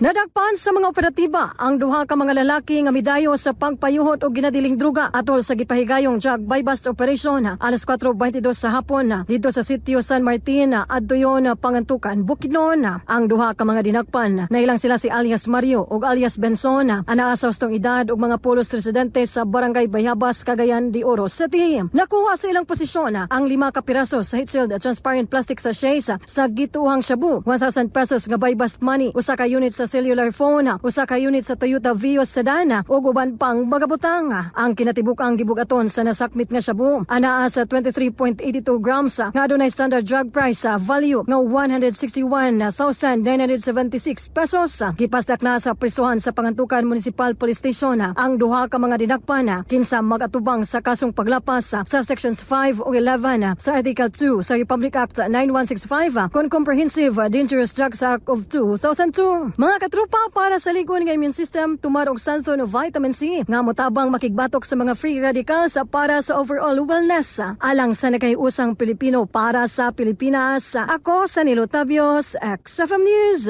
Nadagpan sa mga operatiba ang duha ka mga lalaki nga midayo sa pagpayuhot og ginadiling druga atol sa gipahigayong drug buy-bust operation alas 4:22 sa hapon dito sa sitio San Martin adtoyon Pangantukan, Bukidnon. Ang duha ka mga dinagpan nailang sila si alias Mario ug alias Benson, anaa sa hustong edad ug mga pulos residente sa Barangay Bayabas, Cagayan de Oro City. Nakuha sa ilang posisyon ang 5 ka piraso sa heat-sealed transparent plastic sachets sa gituhang shabu, 1,000 pesos nga buy-bust money, usa ka unit sa cellular phone, usa ka unit sa Toyota Vios sedan ug uban pang bagabutang. Ang kinatibuk-ang gibugaton sa nasakmit nga shabu anaa sa 23.82 grams nga adunay standard drug price value nga 161,976 pesos. Gipasdak na sa prisuhan sa Pangantukan Municipal Police Station ang duha ka mga dinagpan kinsa magatubang sa kasong paglapas sa sections 5 o 11 sa Article 2 sa Republic Act 9165 kon Comprehensive Dangerous Drugs Act of 2002. Mga katropa, para sa ligon nga immune system, tumarog Sanson o vitamin C nga motabang makigbatok sa mga free radicals para sa overall wellness. Alang sa nakahiusang Pilipino para sa Pilipinas, ako sa Nilo Tabios, XFM News.